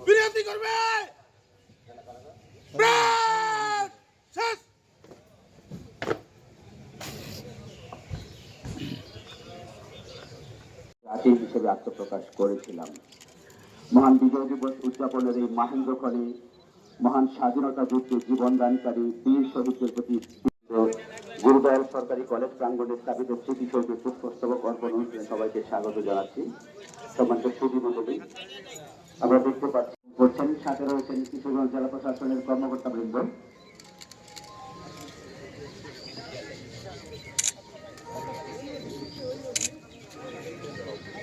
বিরতি করবে। জাতি হিসেবে আত্মপ্রকাশ করেছিলাম। মহান বিজয় দিবস উদযাপনের এই মাহেন্দ্রক্ষণে মহান স্বাধীনতা যুদ্ধে জীবনদানকারী বীর শহীদদের প্রতি গুরুদয়াল সরকারি কলেজ প্রাঙ্গণে স্থাপিত স্মৃতিসৌধে পুষ্পস্তবক অর্পণ অনুষ্ঠানে সবাইকে স্বাগত জানাচ্ছি। সম্মানিত সুধীমণ্ডলী, আমরা দেখতে পাচ্ছি করছেন, সাথে রয়েছেন কিশোরগঞ্জ জেলা প্রশাসনের কর্মকর্তাবৃন্দ।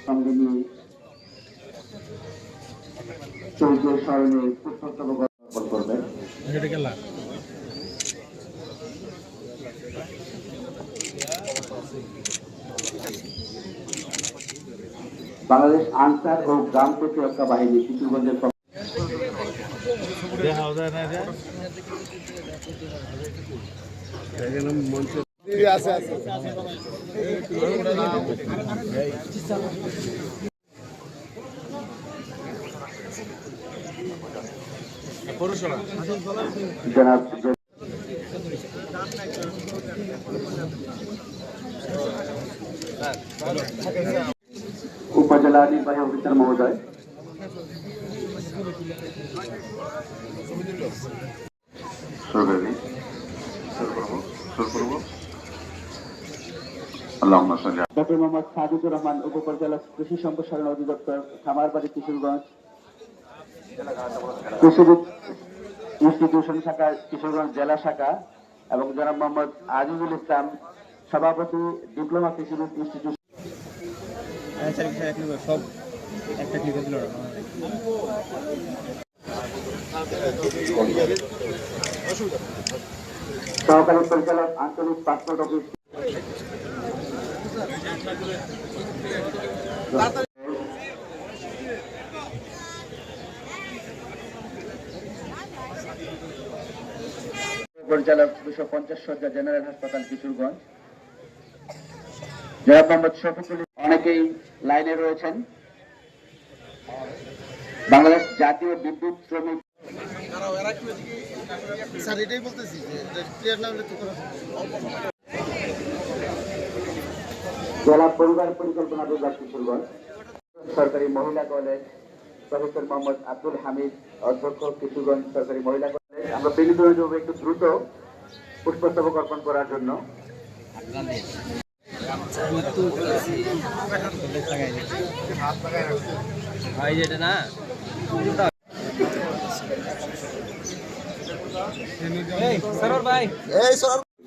সঙ্গে নিয়ে শহীদদের স্মরণে পুষ্পস্তবক অর্পণ করবেন। বাংলাদেশ আনসার ও গ্রাম প্রতিরক্ষা বাহিনী কিশোরগঞ্জের জনাব উপজেলা নির্বাহী অফিসার মহোদয়, ডক্টর মোহাম্মদ সাজিদুর রহমান, উপজেলা কৃষি সম্প্রসারণ অধিদপ্তর, খামারবাড়ি, কিশোরগঞ্জ, কৃষিবিদ ইনস্টিটিউশন শাখা, কিশোরগঞ্জ জেলা শাখা, এবং জনাব মোহাম্মদ আজিজুল ইসলাম, সভাপতি, ডিপ্লোমা কৃষিবিদ ইনস্টিটিউশন। সব একটা ঠিক ছিল। সহকারী পরিচালক, আঞ্চলিক পাসপোর্ট অফিস, পরিচালক 250 শয্যা জেনারেল হাসপাতাল কিশোরগঞ্জ, জনাব মোহাম্মদ শফিকুল। অনেকেই লাইনে রয়েছেন। বাংলাদেশ জাতীয় বিদ্যুৎ শ্রমিক জেলা পরিবার পরিকল্পনা বিভাগ কিশোরগঞ্জ, সরকারি মহিলা কলেজ, প্রফেসর মোহাম্মদ আব্দুল হামিদ, অধ্যক্ষ, কিশোরগঞ্জ সরকারি মহিলা কলেজ। আমরা বিনীত হয়ে একটু দ্রুত পুষ্পস্তবক অর্পণ করার জন্য।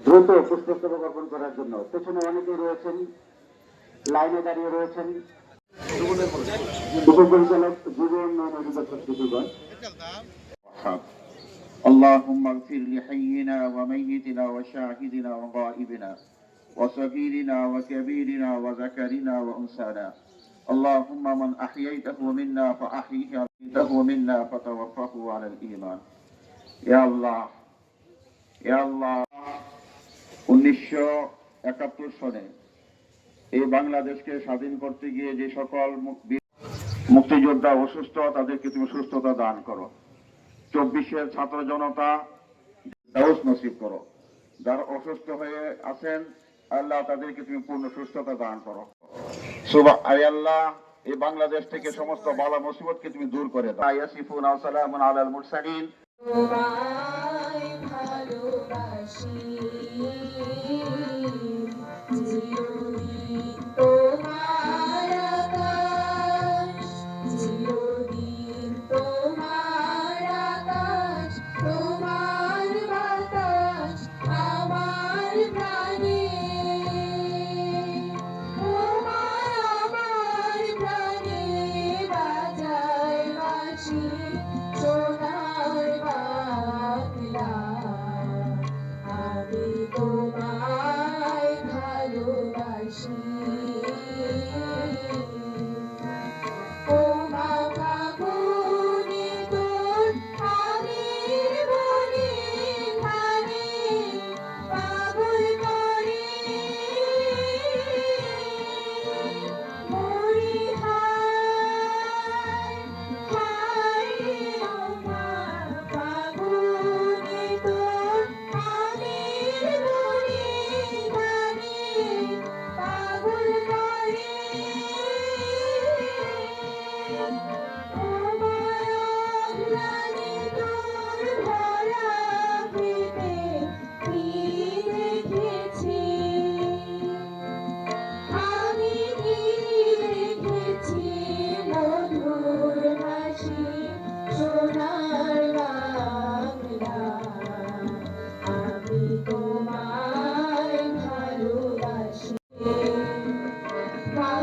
দ্রুত পুষ্পস্তবক অর্পণ করার জন্য পেছনে অনেকেই রয়েছেন, লাইনে দাঁড়িয়ে রয়েছেন। উপপরিচালক, যুব উন্নয়ন অধিদপ্তর কিশোরগঞ্জ। اللهم اغفر لحينا وميتنا وشاهدنا وغائبنا وصغيرنا وكبيرنا وذكرنا وانثانا. اللهم من احييته منا فاحيه وميته منا فتوفه على الايمان. يا الله يا الله 1971 সনে এই বাংলাদেশকে স্বাধীন করতে গিয়ে যে সকল মুক্তিযোদ্ধা অসুস্থ, তাদেরকে তুমি সুস্থতা দান করো। 24-এর ছাত্র জনতা দাউস নসিব করো। যারা অসুস্থ হয়ে আছেন, আল্লাহ তাদেরকে তুমি পূর্ণ সুস্থতা দান করো। আল্লাহ এই বাংলাদেশ থেকে সমস্ত বালা মুসিবতকে তুমি দূর করে দাও। ইয়াসিফুন ওয়া সালামুন আলাল মুরসালিন।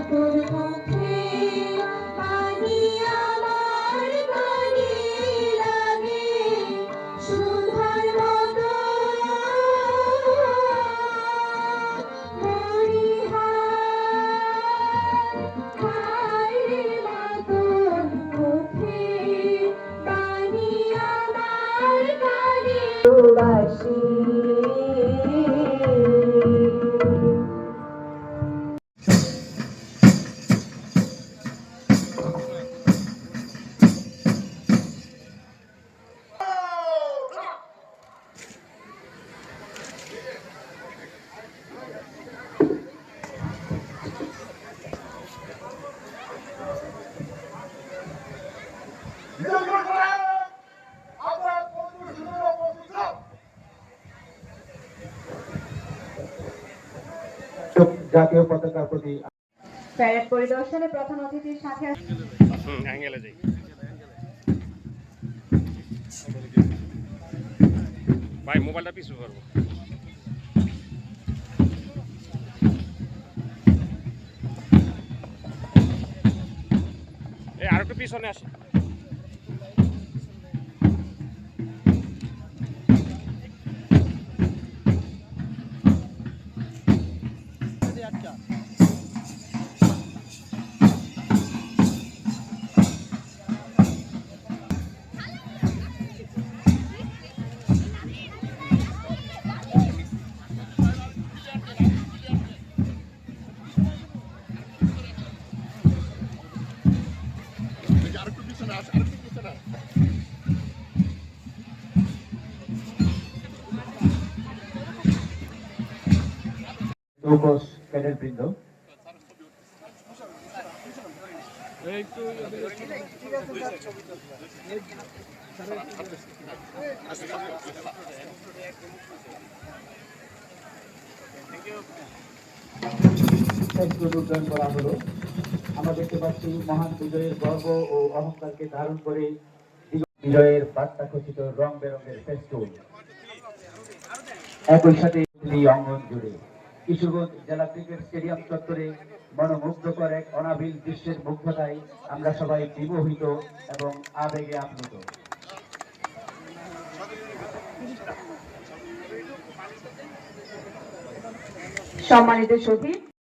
তোর মুখে পানি আমার কানে লাগে সুধার মতো হায় রে মা তোর মুখে পানি আমার কানে বাসি জাতীয় পতাকার প্রতি প্যারেড পরিদর্শনে প্রধান অতিথির সাথে অ্যাঙ্গেলে যাই ভাই মোবাইলটা পিছু করবো এই আর একটু পিছনে আসি চৌকস ক্যাডেট বৃন্দ উদ্যান করা হলো। আমরা দেখতে পাচ্ছি মহান বিজয়ের গর্ব ও অহংকারকে ধারণ করে বিজয়ের বার্তা খচিত রং বেরঙের ফেস্টুন একই সাথে অঙ্গন জুড়ে কিশোরগঞ্জ জেলা ক্রিকেট স্টেডিয়াম চত্বরে মনোমুগ্ধকর এক অনাবিল দৃশ্যের মুগ্ধতায় আমরা সবাই বিমোহিত এবং আবেগে আপ্লুত। সম্মানিত সচিব